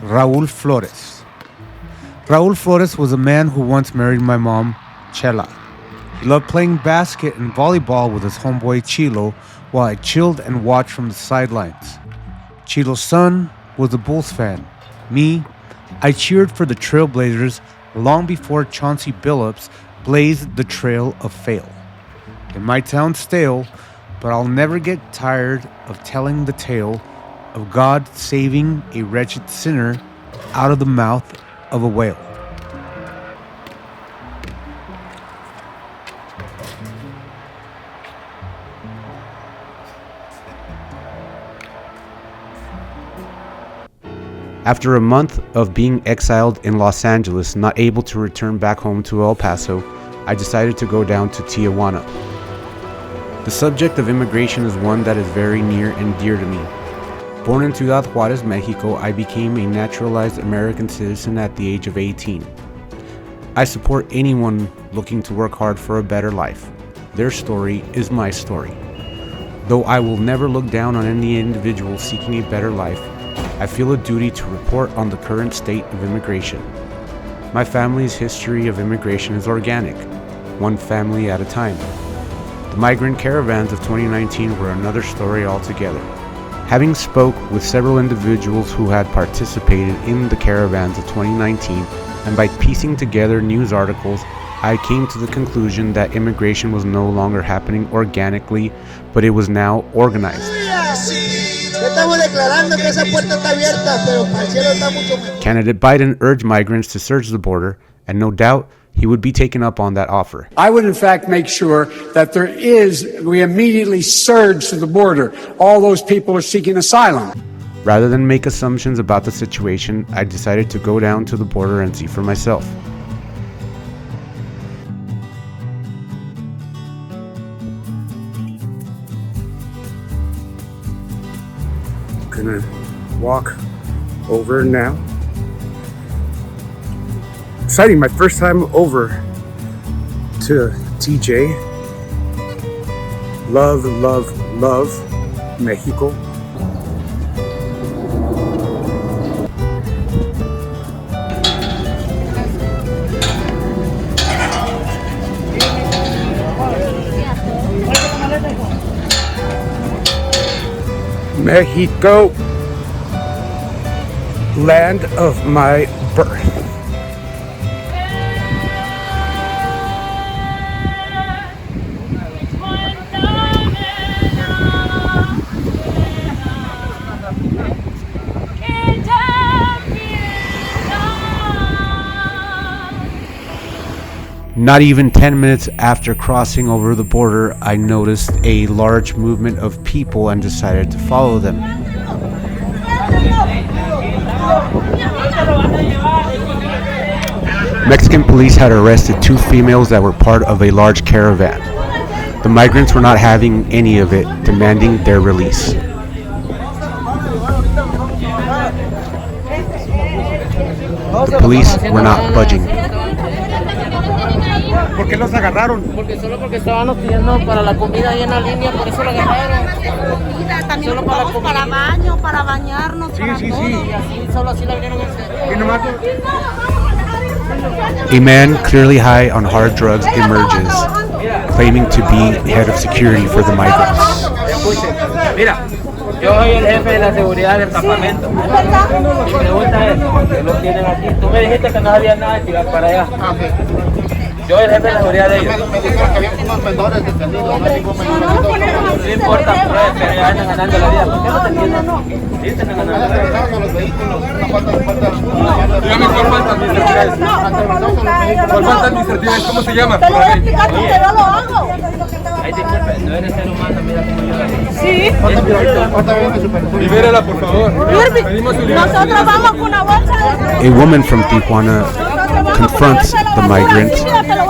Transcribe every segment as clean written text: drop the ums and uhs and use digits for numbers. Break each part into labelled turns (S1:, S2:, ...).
S1: Raul Flores. Raul Flores was a man who once married my mom, Chela. He loved playing basket and volleyball with his homeboy Chilo while I chilled and watched from the sidelines. Chilo's son was a Bulls fan. Me, I cheered for the Trailblazers long before Chauncey Billups blazed the trail of fail. It might sound stale, but I'll never get tired of telling the tale of God saving a wretched sinner out of the mouth of a whale. After a month of being exiled in Los Angeles, not able to return back home to El Paso, I decided to go down to Tijuana. The subject of immigration is one that is very near and dear to me. Born in Ciudad Juarez, Mexico, I became a naturalized American citizen at the age of 18. I support anyone looking to work hard for a better life. Their story is my story. Though I will never look down on any individual seeking a better life, I feel a duty to report on the current state of immigration. My family's history of immigration is organic, one family at a time. The migrant caravans of 2019 were another story altogether. Having spoke with several individuals who had participated in the caravans of 2019, and by piecing together news articles, I came to the conclusion that immigration was no longer happening organically, but it was now organized. Candidate Biden urged migrants to search the border, and no doubt he would be taken up on that offer.
S2: I would in fact make sure that we immediately surge to the border. All those people are seeking asylum.
S1: Rather than make assumptions about the situation, I decided to go down to the border and see for myself. Gonna walk over now. Exciting, my first time over to TJ. Love, love, love Mexico. Mexico, land of my birth. Not even 10 minutes after crossing over the border, I noticed a large movement of people and decided to follow them. Mexican police had arrested 2 females that were part of a large caravan. The migrants were not having any of it, demanding their release. The police were not budging.
S3: ¿Por qué los agarraron?
S4: Porque estábamos pidiendo para la comida ahí en la línea, por eso lo agarraron.
S5: También
S4: solo para la comida.
S5: Para baño, para bañarnos, para todo.
S4: Y solo así la vinieron a hacer.
S3: Y nomás...
S1: A man clearly high on hard drugs emerges, claiming to be head of security for the migrants.
S4: Mira, yo soy el jefe de la seguridad del campamento. Mi pregunta es, ¿por qué lo tienen aquí? Tú me dijiste que no había nada de tirar para allá. Yo soy el jefe de la seguridad de ellos.
S3: Me dijeron que había unos vendedores detenidos. No
S4: importa, pero ya andan ganando la vida. ¿Por qué no te entienden? Sí, están ganando la vida.
S3: los vehículos, una falta.
S6: Dígame cuál falta administrativa. ¿Cuál falta administrativa? ¿Cómo se llama?
S5: Te lo voy a explicar porque yo lo hago.
S4: Ay, disculpe, no eres ser humano, mira cómo yo la digo.
S5: Sí.
S6: Libérala, por favor. Pedimos su liberación.
S5: Nosotros vamos con una bolsa.
S1: A woman from Tijuana confronts the migrants,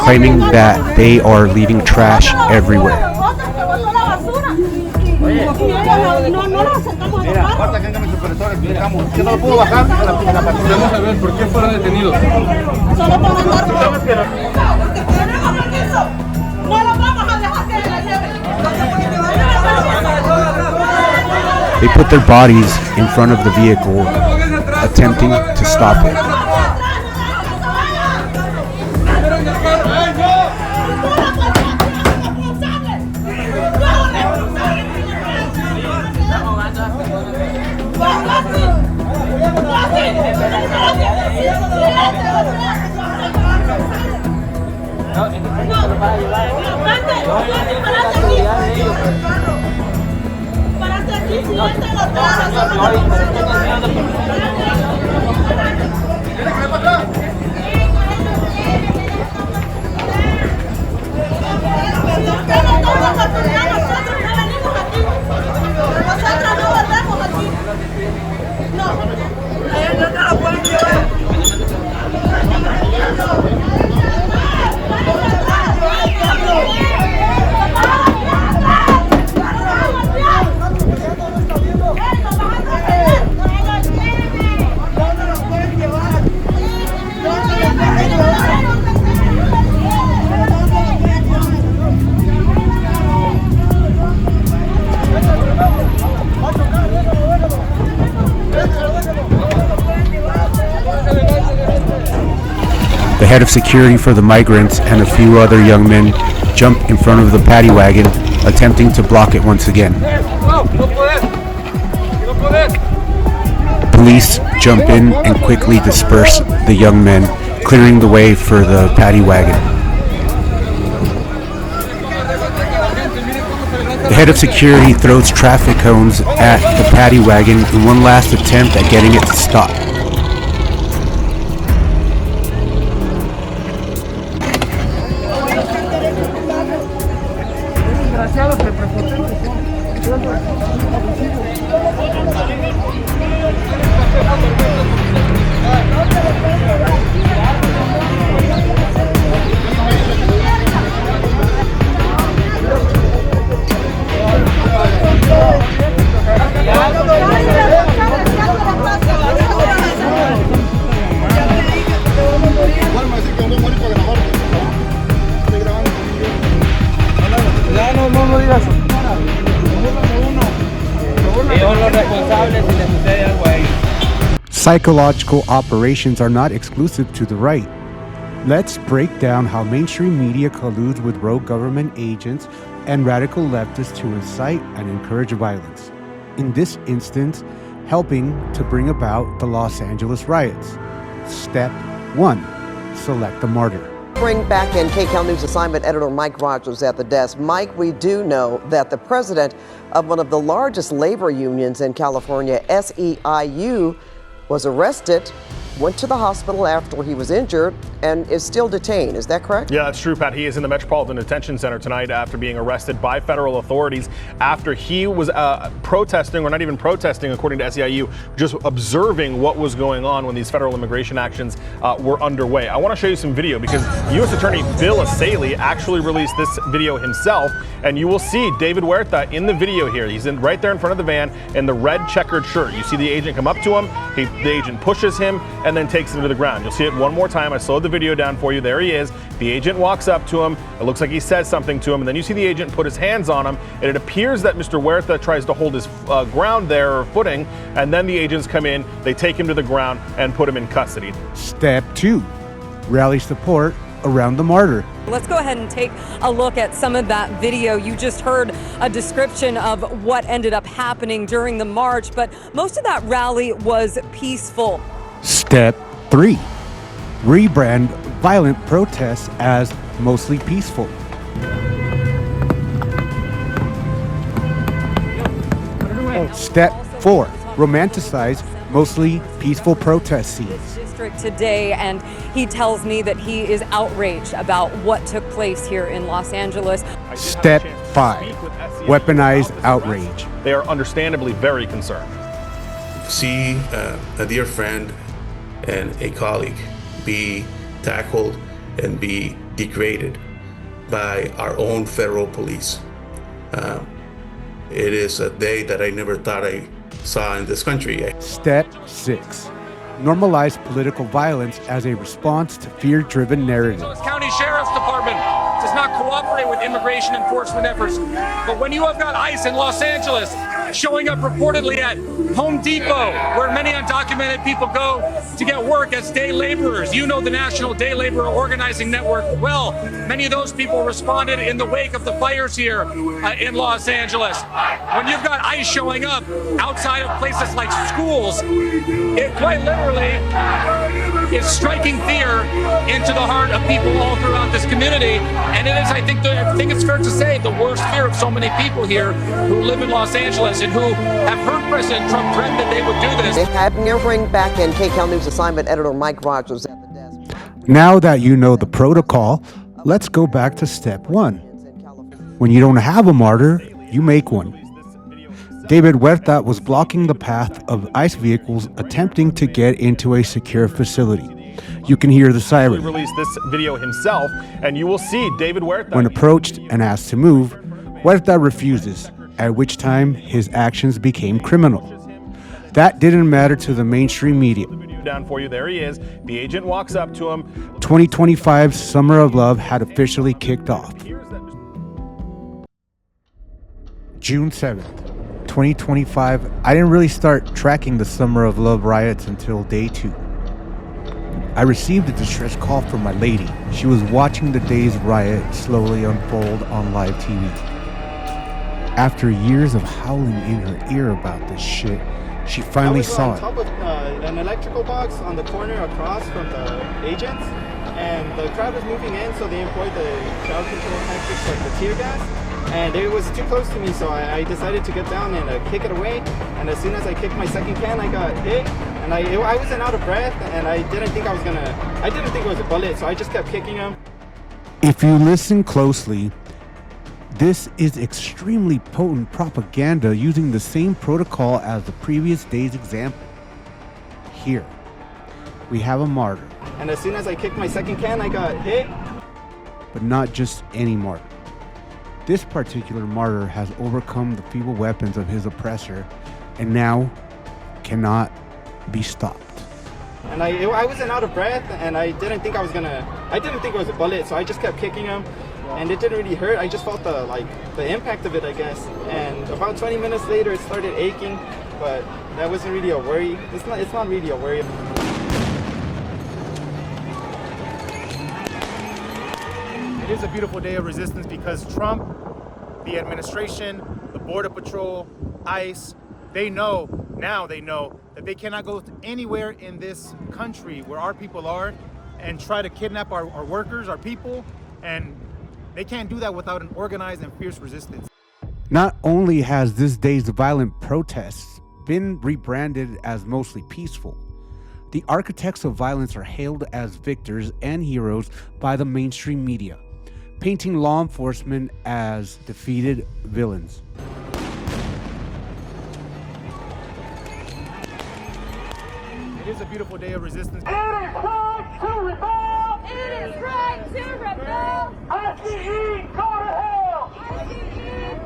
S1: claiming that they are leaving trash everywhere.
S6: Vamos a ver, ¿por qué fueron detenidos?
S5: Solo por andar. No lo vamos a dejar que la lleven.
S1: They put their bodies in front of the vehicle attempting to stop it. The head of security for the migrants and a few other young men jump in front of the paddy wagon, attempting to block it once again. Police jump in and quickly disperse the young men, clearing the way for the paddy wagon. The head of security throws traffic cones at the paddy wagon in one last attempt at getting it to stop. Psychological operations are not exclusive to the right. Let's break down how mainstream media colludes with rogue government agents and radical leftists to incite and encourage violence. In this instance, helping to bring about the Los Angeles riots. Step 1. Select a martyr.
S7: Bring back in KCAL News assignment editor Mike Rogers at the desk. Mike, we do know that the president of one of the largest labor unions in California, SEIU, was arrested, went to the hospital after he was injured, and is still detained. Is that correct?
S8: Yeah, that's true, Pat. He is in the Metropolitan Detention Center tonight after being arrested by federal authorities after he was protesting, or not even protesting, according to SEIU, just observing what was going on when these federal immigration actions were underway. I want to show you some video because U.S. Attorney Bill Asalee actually released this video himself, and you will see David Huerta in the video here. He's right there in front of the van in the red checkered shirt. You see the agent come up to him, the agent pushes him, and then takes him to the ground. You'll see it one more time. I slowed the video down for you. There he is. The agent walks up to him. It looks like he says something to him, and then you see the agent put his hands on him, and it appears that Mr. Huerta tries to hold his ground there, or footing, and then the agents come in, they take him to the ground and put him in custody.
S1: Step 2. Rally support around the martyr.
S9: Let's go ahead and take a look at some of that video. You just heard a description of what ended up happening during the march, but most of that rally was peaceful.
S1: Step 3. Rebrand violent protests as mostly peaceful. Step 4. Romanticize mostly peaceful protest scenes.
S9: District today, and he tells me that he is outraged about what took place here in Los Angeles.
S1: Step 5. Weaponize outrage.
S8: They are understandably very concerned.
S10: See a dear friend and a colleague be tackled and be degraded by our own federal police. It is a day that I never thought I saw in this country.
S1: Step 6. Normalize political violence as a response to fear-driven narratives.
S6: The County Sheriff's Department does not cooperate with immigration enforcement efforts. But when you have got ICE in Los Angeles
S11: showing up reportedly at Home Depot, where many undocumented people go to get work as day laborers. You know the National Day Laborer Organizing Network well. Many of those people responded in the wake of the fires here in Los Angeles. When you've got ICE showing up outside of places like schools, it quite literally is striking fear into the heart of people all throughout this community. And it is, I think it's fair to say, the worst fear of so many people here who live in Los Angeles and who have heard President Trump threaten that they would do this.
S7: Bring back in KCAL News assignment editor Mike Rogers at the desk.
S1: Now that you know the protocol, let's go back to step 1. When you don't have a martyr, you make one. David Huerta was blocking the path of ICE vehicles attempting to get into a secure facility. You can hear the siren.
S8: He released this video himself, and you will see David Huerta.
S1: When approached and asked to move, Huerta refuses, at which time his actions became criminal. That didn't matter to the mainstream media.
S8: Down for you, there he is. The agent walks up to him.
S1: 2025's Summer of Love had officially kicked off. June 7th, 2025. I didn't really start tracking the Summer of Love riots until day 2. I received a distress call from my lady. She was watching the day's riot slowly unfold on live TV. After years of howling in her ear about this shit, she finally saw it.
S12: I was on top of an electrical box on the corner across from the agents, and the crowd was moving in, so they employed the crowd control tactics like the tear gas, and it was too close to me, so I decided to get down and kick it away. And as soon as I kicked my second can, I got hit, and I wasn't out of breath, and I didn't think it was a bullet, so I just kept kicking him.
S1: If you listen closely, this is extremely potent propaganda using the same protocol as the previous day's example. Here, we have a martyr.
S12: And as soon as I kicked my second can, I got hit.
S1: But not just any martyr. This particular martyr has overcome the feeble weapons of his oppressor and now cannot be stopped.
S12: And I wasn't out of breath, and I didn't think it was a bullet, so I just kept kicking him. And it didn't really hurt. I just felt the impact of it, I guess. And about 20 minutes later, it started aching, but that wasn't really a worry. It's not really a worry.
S13: It is a beautiful day of resistance because Trump, the administration, the Border Patrol, ICE, they know that they cannot go anywhere in this country where our people are and try to kidnap our workers, our people, and they can't do that without an organized and fierce resistance.
S1: Not only has this day's violent protests been rebranded as mostly peaceful, the architects of violence are hailed as victors and heroes by the mainstream media, painting law enforcement as defeated villains.
S13: It is a beautiful day of resistance.
S5: It is right to rebel! It is right to rebel! ICE, go to hell! ICE, go to hell!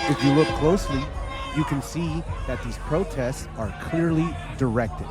S1: If you look closely, you can see that these protests are clearly directed.